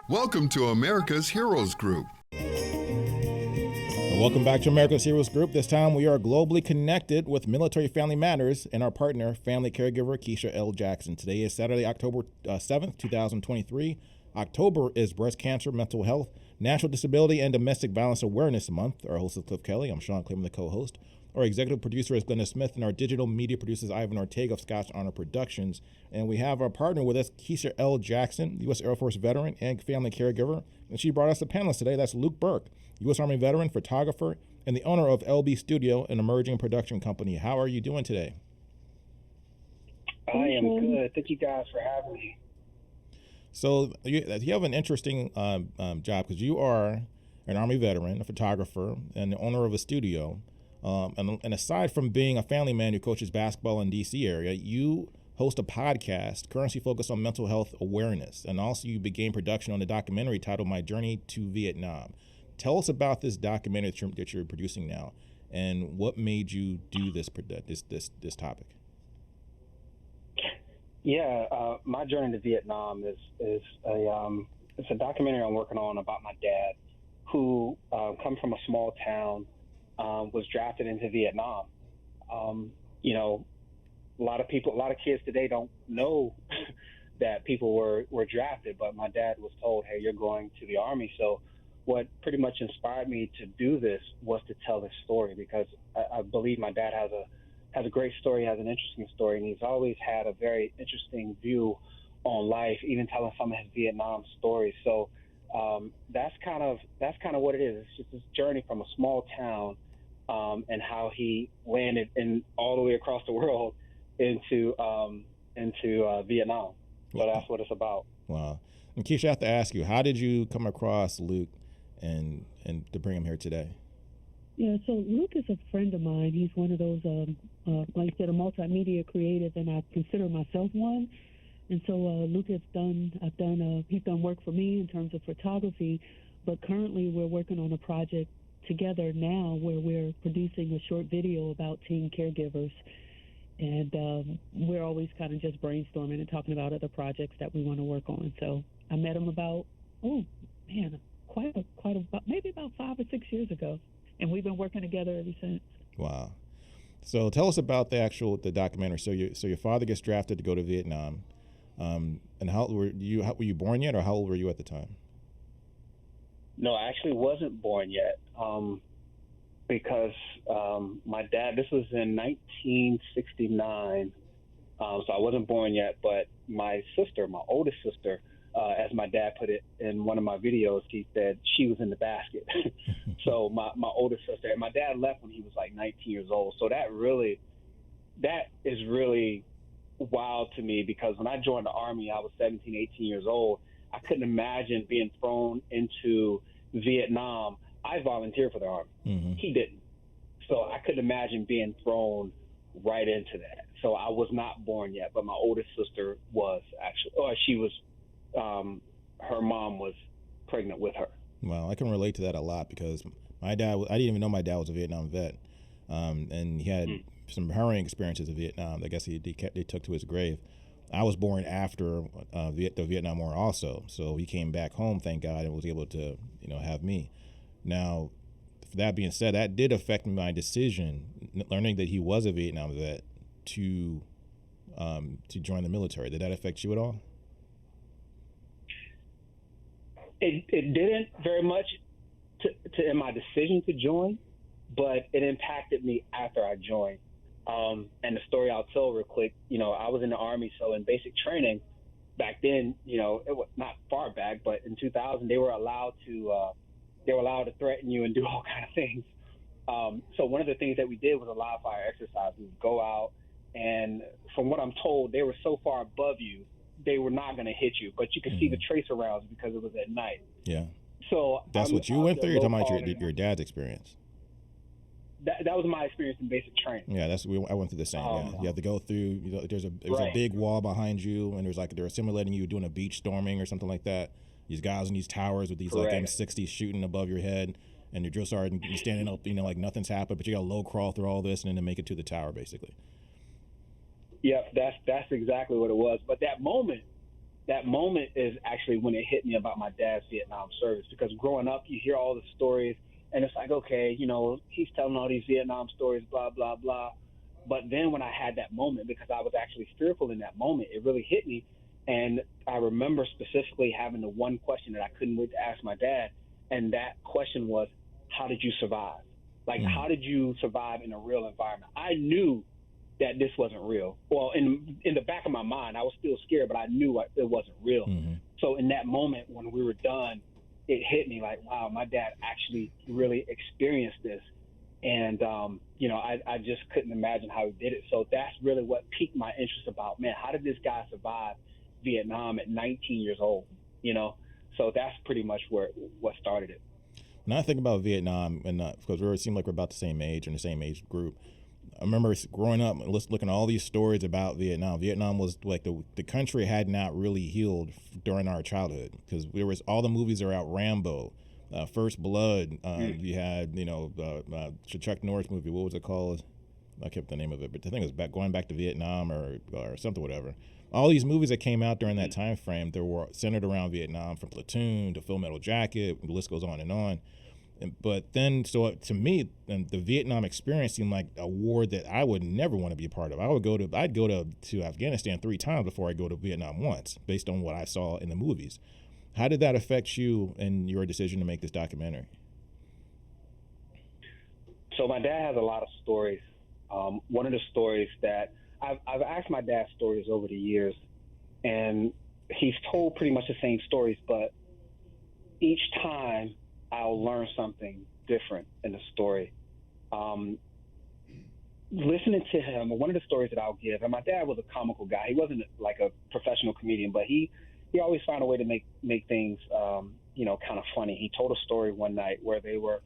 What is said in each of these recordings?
Welcome to America's Heroes Group. Welcome back to America's Heroes Group. This time we are globally connected with Military Family Matters and our partner, family caregiver Keisha L. Jackson. Today is Saturday, October 7th, 2023. October is Breast Cancer, Mental Health, National Disability, and Domestic Violence Awareness Month. Our host is Kelley. I'm Sean Claiborne, the co-host. Our executive producer is Glenda Smith, and our digital media producer is Ivan Ortega of Scotch Honor Productions. And we have our partner with us, Keisha L. Jackson, U.S. Air Force veteran and family caregiver. And she brought us a panelist today. That's Luke Burke, U.S. Army veteran, photographer, and the owner of LB Studio, an emerging production company. How are you doing today? I am good. Thank you guys for having me. So you have an interesting job because you are an Army veteran, a photographer, and the owner of a studio. And aside from being a family man who coaches basketball in D.C. area, you host a podcast currently focused on mental health awareness. And also you began production on a documentary titled My Journey to Vietnam. Tell us about this documentary that you're producing now and what made you do this topic. Yeah, My Journey to Vietnam is a documentary I'm working on about my dad, who comes from a small town, was drafted into Vietnam. A lot of kids today don't know that people were drafted, but my dad was told, hey, you're going to the Army. So what pretty much inspired me to do this was to tell this story, because I believe my dad has a great story, has an interesting story, and he's always had a very interesting view on life, even telling some of his Vietnam stories. So that's kind of what it is. It's just this journey from a small town and how he landed all the way across the world into Vietnam. So that's what it's about. Wow. And Keisha, I have to ask you, how did you come across Luke and to bring him here today? Yeah, so Luke is a friend of mine. He's one of those, like I said, a multimedia creative, and I consider myself one. And so Luke he's done work for me in terms of photography, but currently we're working on a project together now where we're producing a short video about teen caregivers. And we're always kind of just brainstorming and talking about other projects that we want to work on. So I met him about, maybe about 5 or 6 years ago. And we've been working together ever since. Wow. So tell us about the documentary. So your father gets drafted to go to Vietnam. And how old were you born yet, or how old were you at the time? No, I actually wasn't born yet, because my dad, this was in 1969, so I wasn't born yet, but my oldest sister, as my dad put it in one of my videos, he said she was in the basket. So my oldest sister, and my dad left when he was like 19 years old. So that is really wild to me, because when I joined the Army, I was 17, 18 years old. I couldn't imagine being thrown into Vietnam. I volunteered for the Army. Mm-hmm. He didn't. So I couldn't imagine being thrown right into that. So I was not born yet, but my oldest sister was actually, her mom was pregnant with her. Well, I can relate to that a lot, because my dad, I didn't even know my dad was a Vietnam vet. And he had some harrowing experiences in Vietnam. I guess they took to his grave. I was born after the Vietnam War also, so he came back home, thank God, and was able to have me. Now, that being said, that did affect my decision, learning that he was a Vietnam vet, to join the military. Did that affect you at all? It didn't very much in my decision to join, but it impacted me after I joined. And the story I'll tell real quick, I was in the Army, so in basic training back then, it was not far back, but in 2000 they were allowed to threaten you and do all kinds of things. So one of the things that we did was a live fire exercise. We would go out, and from what I'm told, they were so far above you, they were not going to hit you, but you could see the tracer rounds because it was at night. Yeah. So that's what you went through? You're talking about your dad's experience? That was my experience in basic training. Yeah, I went through the same. Yeah, you have to go through. There's a big wall behind you, and they're simulating you doing a beach storming or something like that. These guys in these towers with these Correct. like M60s shooting above your head, and your drill sergeant standing up, like nothing's happened, but you got to low crawl through all this and then make it to the tower, basically. Yeah, that's exactly what it was. But that moment that moment is actually when it hit me about my dad's Vietnam service, because growing up, you hear all the stories, and it's like, okay, he's telling all these Vietnam stories, blah, blah, blah. But then when I had that moment, because I was actually fearful in that moment, it really hit me. And I remember specifically having the one question that I couldn't wait to ask my dad. And that question was, how did you survive? Like, how did you survive in a real environment? I knew that this wasn't real. Well, in the back of my mind, I was still scared, but I knew it wasn't real. So in that moment, when we were done, it hit me like, wow, my dad actually really experienced this. And, I just couldn't imagine how he did it. So that's really what piqued my interest about, man, how did this guy survive Vietnam at 19 years old? So that's pretty much what started it. When I think about Vietnam, and because it seemed like we're about the same age, in the same age group, I remember growing up looking at all these stories about Vietnam. Vietnam was like the country had not really healed during our childhood, because there was all the movies are out. Rambo, First Blood. You had Chuck Norris movie. What was it called? I kept the name of it, but the thing was going back to Vietnam or something, whatever. All these movies that came out during that time frame, they were centered around Vietnam, from Platoon to Full Metal Jacket. The list goes on and on. But then, so to me, the Vietnam experience seemed like a war that I would never want to be a part of. I'd go to Afghanistan 3 times before I go to Vietnam once, based on what I saw in the movies. How did that affect you and your decision to make this documentary? So my dad has a lot of stories. One of the stories that I've asked my dad stories over the years, and he's told pretty much the same stories, but each time I'll learn something different in the story. Listening to him, one of the stories that I'll give, and my dad was a comical guy. He wasn't like a professional comedian, but he always found a way to make things, kind of funny. He told a story one night where they were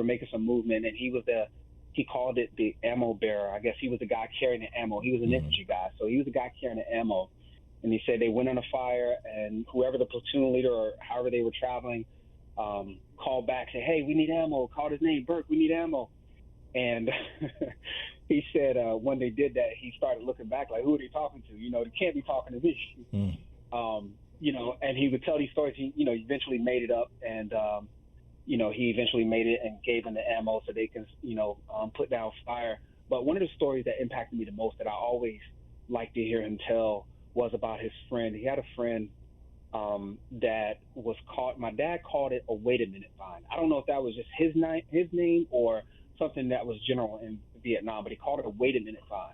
making some movement, and he called it the ammo bearer. I guess he was the guy carrying the ammo. He was an infantry guy, so he was the guy carrying the ammo. And he said they went on a fire, and whoever the platoon leader or however they were traveling called back, said, hey, we need ammo. Called his name, Burke, we need ammo. And he said when they did that, he started looking back like, who are they talking to? They can't be talking to me. And he would tell these stories. He eventually made it up, and he eventually made it and gave them the ammo so they can, put down fire. But one of the stories that impacted me the most, that I always like to hear him tell, was about his friend. He had a friend that was caught. My dad called it a wait a minute fine. I don't know if that was just his name or something that was general in Vietnam, but he called it a wait a minute fine.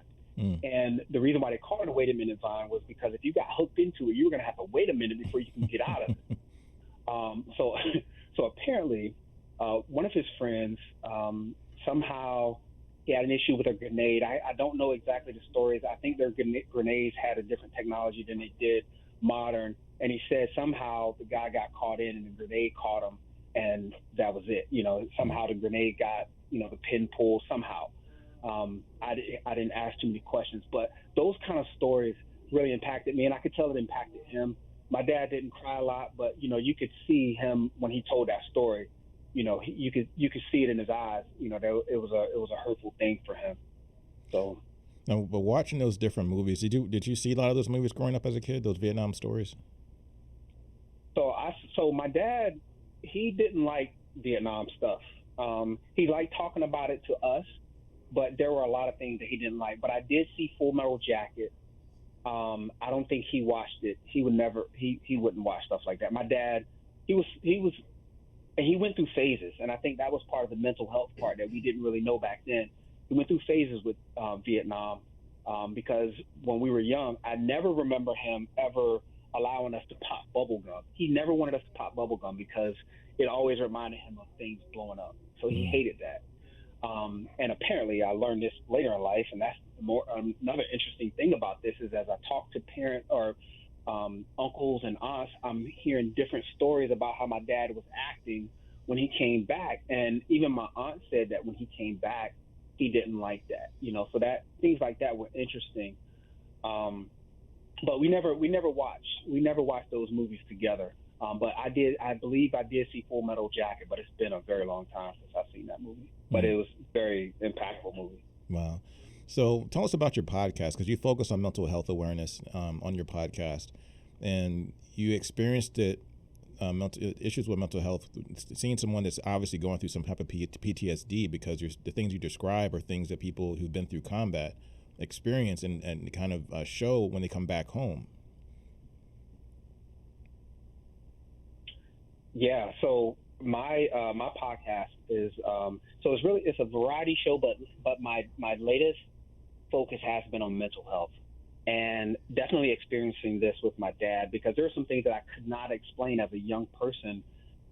And the reason why they called it a wait a minute fine was because if you got hooked into it, you were going to have to wait a minute before you can get out of it. So apparently, one of his friends, somehow he had an issue with a grenade. I don't know exactly the stories. I think their grenades had a different technology than they did modern. And he said somehow the guy got caught in and the grenade caught him, and that was it. Somehow the grenade got, the pin pulled somehow. I didn't ask too many questions, but those kind of stories really impacted me, and I could tell it impacted him. My dad didn't cry a lot, but you could see him when he told that story. You could see it in his eyes. That it was a hurtful thing for him. So. No, but watching those different movies, did you see a lot of those movies growing up as a kid? Those Vietnam stories. So my dad, he didn't like Vietnam stuff. He liked talking about it to us, but there were a lot of things that he didn't like. But I did see Full Metal Jacket. I don't think he watched it. He would never. He wouldn't watch stuff like that. My dad, he went through phases, and I think that was part of the mental health part that we didn't really know back then. He went through phases with Vietnam because when we were young, I never remember him ever allowing us to pop bubble gum. He never wanted us to pop bubble gum because it always reminded him of things blowing up. So he hated that. And apparently I learned this later in life, and that's another interesting thing about this is as I talk to parents or uncles and aunts, I'm hearing different stories about how my dad was acting when he came back. And even my aunt said that when he came back, he didn't like that, so that things like that were interesting. But we never watched those movies together. But I believe I did see Full Metal Jacket, but it's been a very long time since I've seen that movie. But it was a very impactful movie. Wow. So tell us about your podcast, because you focus on mental health awareness on your podcast. and you experienced it, issues with mental health, seeing someone that's obviously going through some type of PTSD, because the things you describe are things that people who've been through combat experience and kind of show when they come back home. Yeah, so my podcast is so it's a variety show, but my latest focus has been on mental health, and definitely experiencing this with my dad, because there are some things that I could not explain as a young person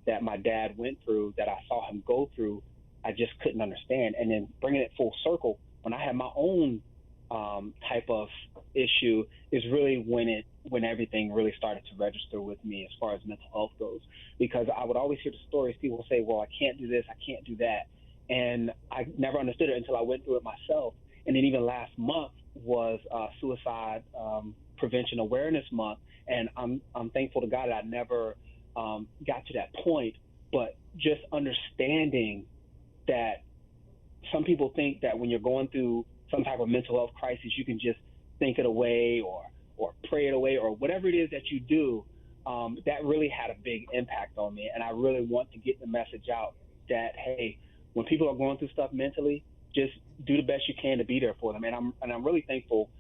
that my dad went through, that I saw him go through. I just couldn't understand. And then bringing it full circle, when I had my own type of issue, is really when everything really started to register with me as far as mental health goes. Because I would always hear the stories, people say, well, I can't do this, I can't do that. And I never understood it until I went through it myself. And then even last month was Suicide Prevention Awareness Month. And I'm thankful to God that I never got to that point. But just understanding that some people think that when you're going through some type of mental health crisis, you can just think it away or pray it away or whatever it is that you do, that really had a big impact on me. And I really want to get the message out that, hey, when people are going through stuff mentally, just do the best you can to be there for them. And I'm really thankful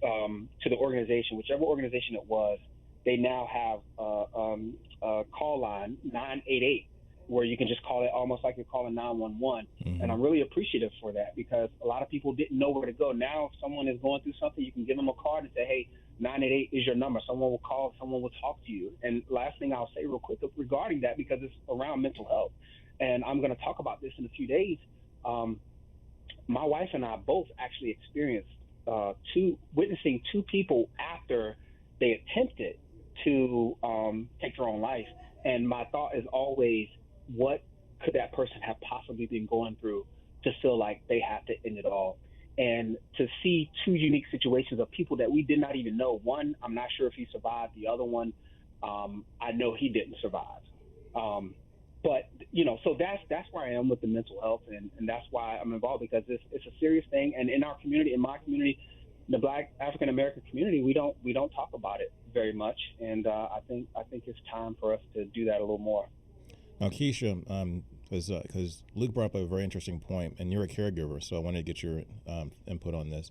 to the organization, whichever organization it was. They now have a call line, 988, where you can just call it almost like you're calling 911. Mm-hmm. And I'm really appreciative for that, because a lot of people didn't know where to go. Now, if someone is going through something, you can give them a card and say, hey, 988 is your number. Someone will call, someone will talk to you. And last thing I'll say real quick regarding that, because it's around mental health, and I'm going to talk about this in a few days. My wife and I both actually experienced witnessing two people after they attempted to take their own life. And my thought is always, what could that person have possibly been going through to feel like they have to end it all? And to see two unique situations of people that we did not even know. One, I'm not sure if he survived. The other one, I know he didn't survive. But, so that's where I am with the mental health, and that's why I'm involved, because it's a serious thing. And in our community, in my community, the Black African American community, we don't talk about it very much. And I think it's time for us to do that a little more. Now, Keisha, because Luke brought up a very interesting point, and you're a caregiver, so I wanted to get your input on this.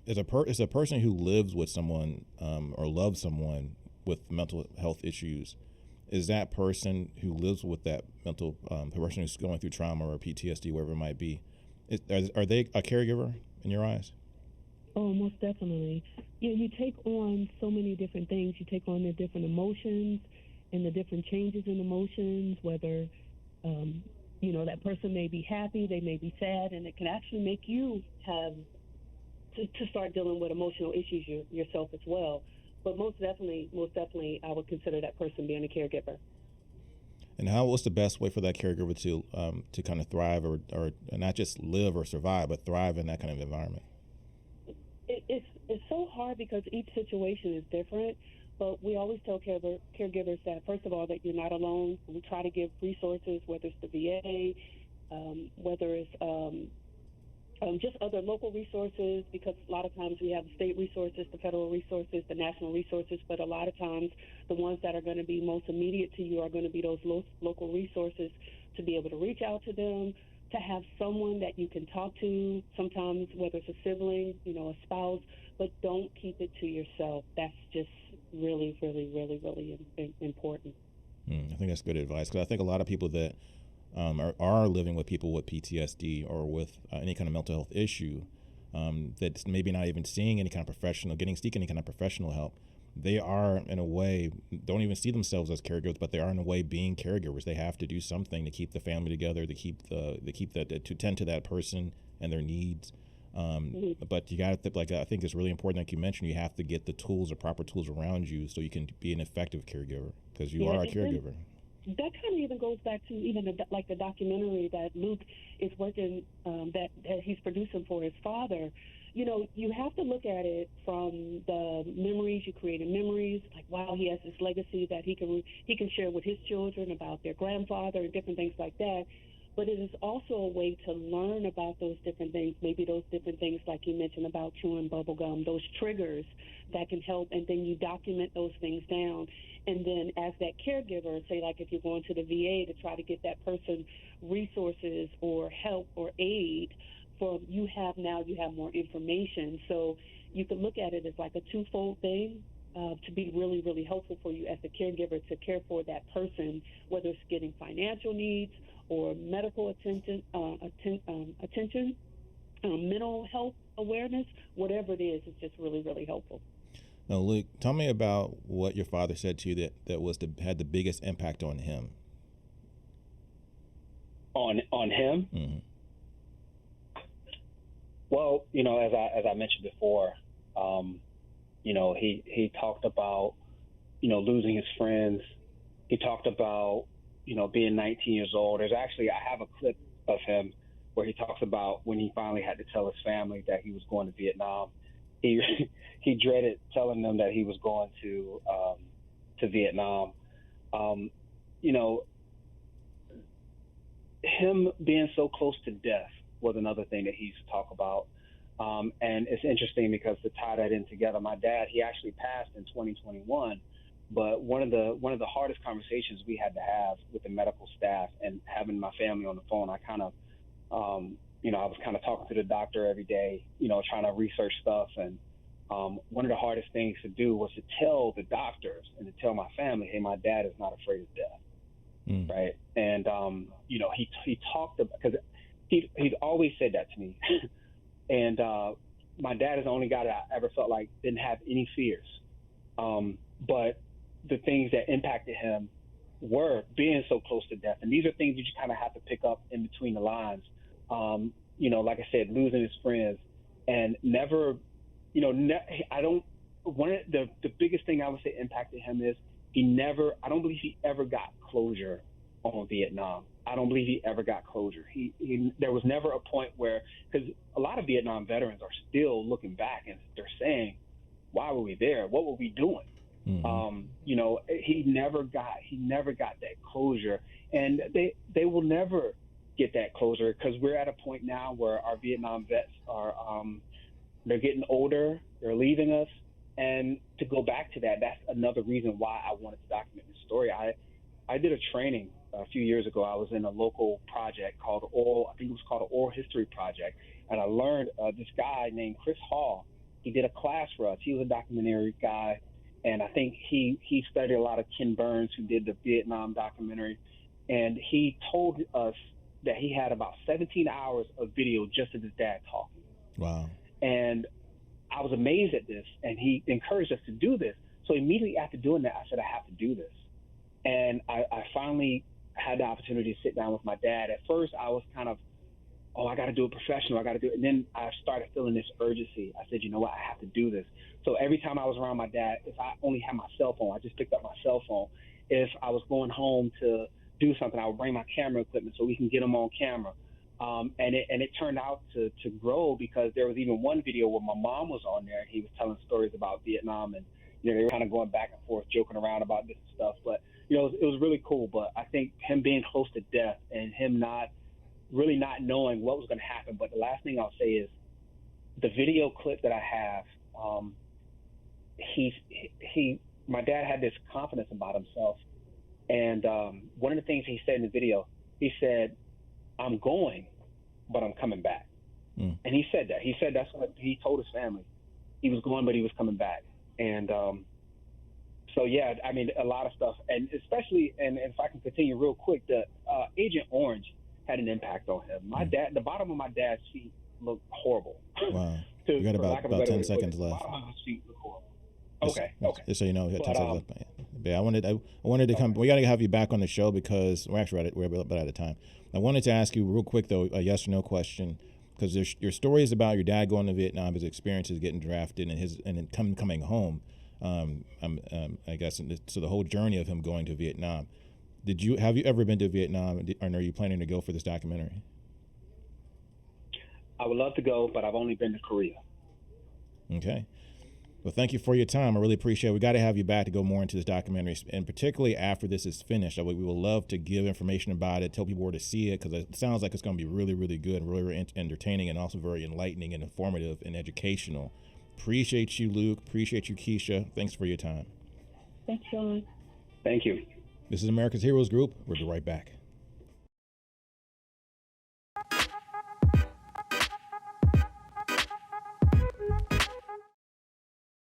As a person who lives with someone or loves someone with mental health issues, is that person who lives with that mental person who's going through trauma or PTSD, whatever it might be, are they a caregiver in your eyes? Oh, most definitely. Yeah, you take on so many different things. You take on the different emotions and the different changes in emotions, whether, that person may be happy, they may be sad, and it can actually make you have to start dealing with emotional issues yourself as well. But most definitely, I would consider that person being a caregiver. And what's the best way for that caregiver to kind of thrive or not just live or survive, but thrive in that kind of environment? It's so hard because each situation is different. But we always tell caregivers that, first of all, that you're not alone. We try to give resources, whether it's the VA, whether it's just other local resources, because a lot of times we have the state resources, the federal resources, the national resources, but a lot of times the ones that are going to be most immediate to you are going to be those local resources, to be able to reach out to them, to have someone that you can talk to, sometimes whether it's a sibling, a spouse, but don't keep it to yourself. That's just really, really, really, really important. I think that's good advice, because I think a lot of people that are living with people with PTSD or with any kind of mental health issue, that's maybe not even seeing any kind of seeking any kind of professional help, they are in a way don't even see themselves as caregivers, but they are in a way being caregivers. They have to do something to keep the family together, to tend to that person and their needs. But you got to I think it's really important, like you mentioned, you have to get the tools, the proper tools around you, so you can be an effective caregiver, because you are a caregiver. That kind of even goes back to even the documentary that Luke is working, that he's producing for his father. You have to look at it from the memories, you created memories, like, wow, he has this legacy that he can share with his children about their grandfather and different things like that. but it is also a way to learn about those different things, maybe those different things like you mentioned about chewing bubble gum, those triggers that can help, and then you document those things down. And then as that caregiver, say like if you're going to the VA to try to get that person resources or help or aid, you have more information. So you can look at it as like a twofold thing. To be really, really helpful for you as a caregiver to care for that person, whether it's getting financial needs or medical attention, mental health awareness, whatever it is, it's just really, really helpful. Now, Luke, tell me about what your father said to you that had the biggest impact on him. On him? Mm-hmm. Well, as I mentioned before, he talked about, losing his friends. He talked about, being 19 years old. I have a clip of him where he talks about when he finally had to tell his family that he was going to Vietnam. He dreaded telling them that he was going to Vietnam. Him being so close to death was another thing that he used to talk about. And it's interesting because to tie that in together, my dad, he actually passed in 2021, but one of the hardest conversations we had to have with the medical staff and having my family on the phone, I kind of, I was kind of talking to the doctor every day, trying to research stuff. And one of the hardest things to do was to tell the doctors and to tell my family, hey, my dad is not afraid of death. Mm. Right. And, he talked about, because he'd always said that to me. And my dad is the only guy that I ever felt like didn't have any fears. But the things that impacted him were being so close to death. And these are things that you kind of have to pick up in between the lines. Like I said, losing his friends and never, one of the biggest thing I would say impacted him is I don't believe he ever got closure on Vietnam. I don't believe he ever got closure. There was never a point where, because a lot of Vietnam veterans are still looking back and they're saying, why were we there? What were we doing? Mm-hmm. He never got that closure, and they will never get that closure because we're at a point now where our Vietnam vets are, they're getting older, they're leaving us. And to go back to that, that's another reason why I wanted to document this story. I did a training a few years ago. I was in a local project called Oral History Project. And I learned this guy named Chris Hall. He did a class for us. He was a documentary guy. And I think he studied a lot of Ken Burns, who did the Vietnam documentary. And he told us that he had about 17 hours of video just of his dad talking. Wow. And I was amazed at this. And he encouraged us to do this. So immediately after doing that, I said, I have to do this. And I finally had the opportunity to sit down with my dad. At first, I was kind of, I got to do it professional. I got to do it. And then I started feeling this urgency. I said, you know what? I have to do this. So every time I was around my dad, if I only had my cell phone, I just picked up my cell phone. If I was going home to do something, I would bring my camera equipment so we can get them on camera. And it turned out to grow because there was even one video where my mom was on there and he was telling stories about Vietnam, and they were kind of going back and forth, joking around about different stuff. But it was really cool. But I think him being close to death and him not knowing what was going to happen. But the last thing I'll say is the video clip that I have. My dad had this confidence about himself, and one of the things he said in the video, he said, I'm going, but I'm coming back. And he said that. He said that's what he told his family. He was going, but he was coming back. And so, yeah, I mean, a lot of stuff. And especially, and if I can continue real quick, the Agent Orange had an impact on him. My dad, the bottom of my dad's feet looked horrible. Wow. We got about 10 seconds left. The bottom of his feet looked horrible. Okay. Just so you know, we got 10 seconds left. But yeah, I wanted to come. We got to have you back on the show because we're actually we're about out of time. I wanted to ask you real quick though, a yes or no question, because your stories about your dad going to Vietnam, his experiences getting drafted, and then coming home. I guess so. The whole journey of him going to Vietnam. Have you ever been to Vietnam, and are you planning to go for this documentary? I would love to go, but I've only been to Korea. Okay. Well, thank you for your time. I really appreciate it. We got to have you back to go more into this documentary, and particularly after this is finished. We will love to give information about it, tell people where to see it, because it sounds like it's going to be really, really good and really, really entertaining and also very enlightening and informative and educational. Appreciate you, Luke. Appreciate you, Keisha. Thanks for your time. Thanks, Sean. Thank you. This is America's Heroes Group. We'll be right back.